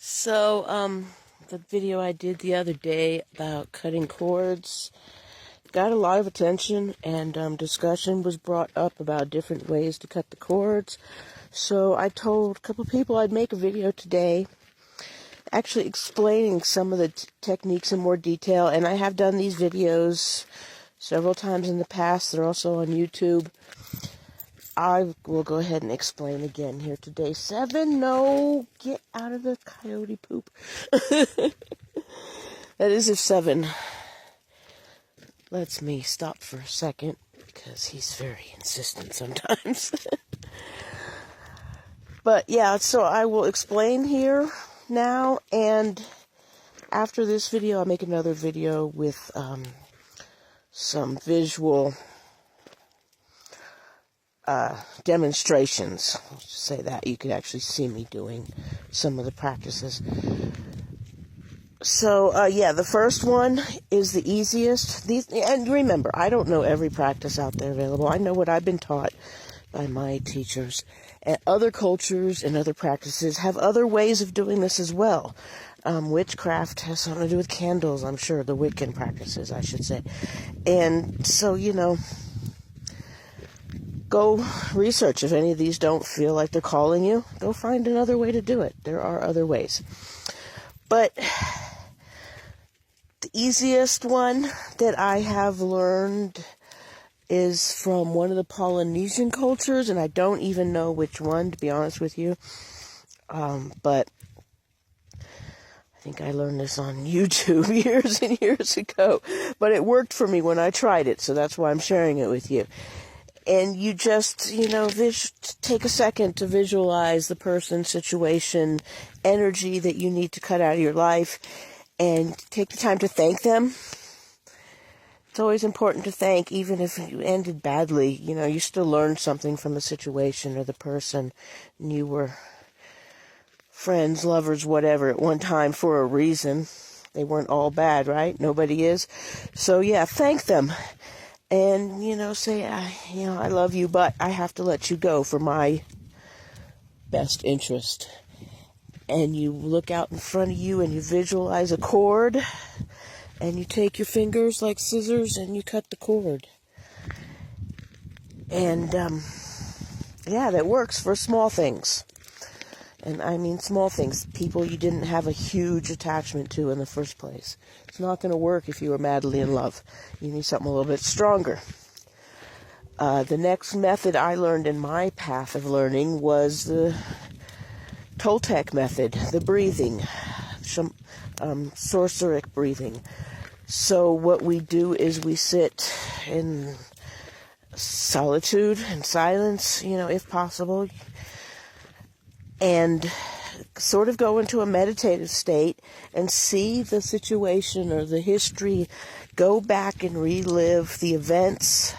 The video I did the other day about cutting chords got a lot of attention, and discussion was brought up about different ways to cut the chords. So I told a couple people I'd make a video today actually explaining some of the techniques in more detail, and I have done these videos several times in the past. They're also on YouTube. I will go ahead and explain again here today. 7, no, get out of the coyote poop. That is if 7 lets me stop for a second, because he's very insistent sometimes. But yeah, so I will explain here now, and after this video I'll make another video with some visual demonstrations. Let's just say that you could actually see me doing some of the practices. So yeah, the first one is the easiest. And remember, I don't know every practice out there available. I know what I've been taught by my teachers. And other cultures and other practices have other ways of doing this as well. Witchcraft has something to do with candles, I'm sure. The Wiccan practices, I should say. And so, go research. If any of these don't feel like they're calling you, go find another way to do it. There are other ways. But the easiest one that I have learned is from one of the Polynesian cultures, and I don't even know which one, to be honest with you. But I think I learned this on YouTube years and years ago. But it worked for me when I tried it, so that's why I'm sharing it with you. And you just, take a second to visualize the person, situation, energy that you need to cut out of your life, and take the time to thank them. It's always important to thank, even if you ended badly. You still learned something from the situation or the person, and you were friends, lovers, whatever, at one time for a reason. They weren't all bad, right? Nobody is. So yeah, thank them. And, say, I love you, but I have to let you go for my best interest. And you look out in front of you and you visualize a cord, and you take your fingers like scissors and you cut the cord. And, yeah, that works for small things. And I mean small things, people you didn't have a huge attachment to in the first place. It's not going to work if you were madly in love. You need something a little bit stronger. The next method I learned in my path of learning was the Toltec method, the breathing, sorceric breathing. So what we do is we sit in solitude and silence, if possible, and sort of go into a meditative state and see the situation or the history, go back and relive the events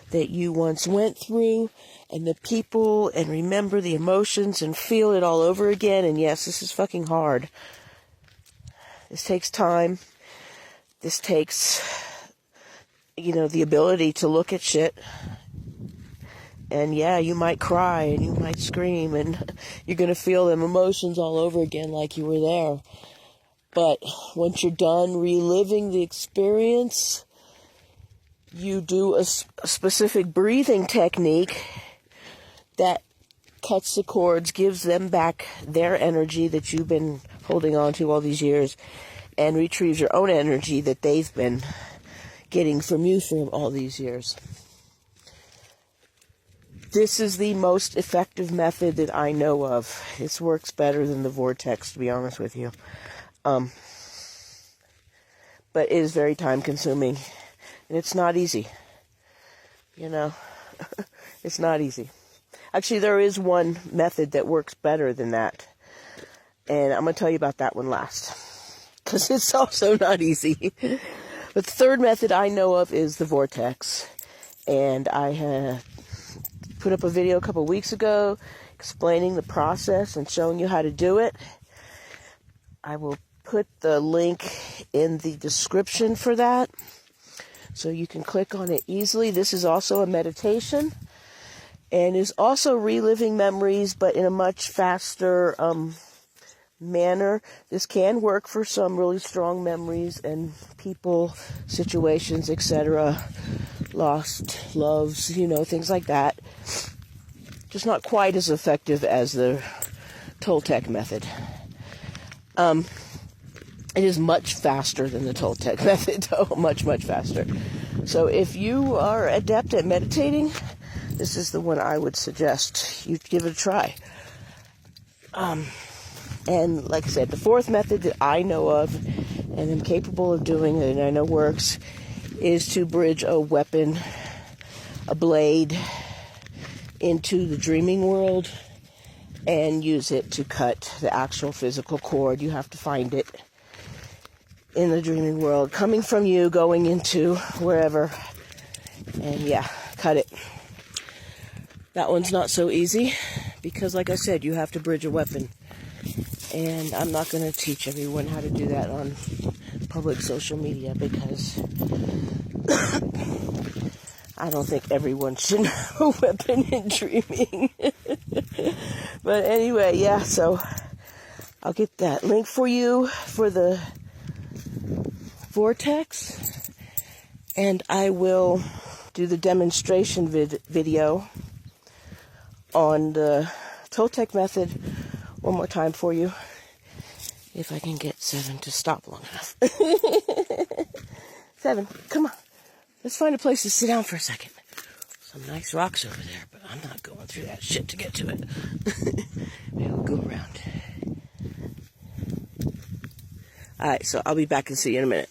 that you once went through and the people, and remember the emotions and feel it all over again. And yes, this is fucking hard. This takes time. This takes, the ability to look at shit. And yeah, you might cry and you might scream and you're going to feel them emotions all over again like you were there. But once you're done reliving the experience, you do a specific breathing technique that cuts the cords, gives them back their energy that you've been holding on to all these years, and retrieves your own energy that they've been getting from you for all these years. This is the most effective method that I know of. This works better than the vortex, to be honest with you. But it is very time consuming. And it's not easy. It's not easy. Actually, there is one method that works better than that. And I'm going to tell you about that one last. Because it's also not easy. But the third method I know of is the vortex. And I put up a video a couple weeks ago explaining the process and showing you how to do it. I will put the link in the description for that, so you can click on it easily. This is also a meditation, and is also reliving memories, but in a much faster manner. This can work for some really strong memories and people, situations, etc. Lost loves, things like that. Just not quite as effective as the Toltec method. It is much faster than the Toltec method, though. Much, much faster. So if you are adept at meditating, this is the one I would suggest you give it a try. And like I said, the fourth method that I know of and am capable of doing and I know works is to bridge a weapon, a blade, into the dreaming world and use it to cut the actual physical cord. You have to find it in the dreaming world, coming from you, going into wherever, and cut it. That one's not so easy because, like I said, you have to bridge a weapon. And I'm not going to teach everyone how to do that on public social media because I don't think everyone should know a weapon in dreaming. But anyway, so I'll get that link for you for the vortex, and I will do the demonstration video on the Toltec method one more time for you, if I can get 7 to stop long enough. 7, come on. Let's find a place to sit down for a second. Some nice rocks over there, but I'm not going through that shit to get to it. Maybe we'll go around. Alright, so I'll be back and see you in a minute.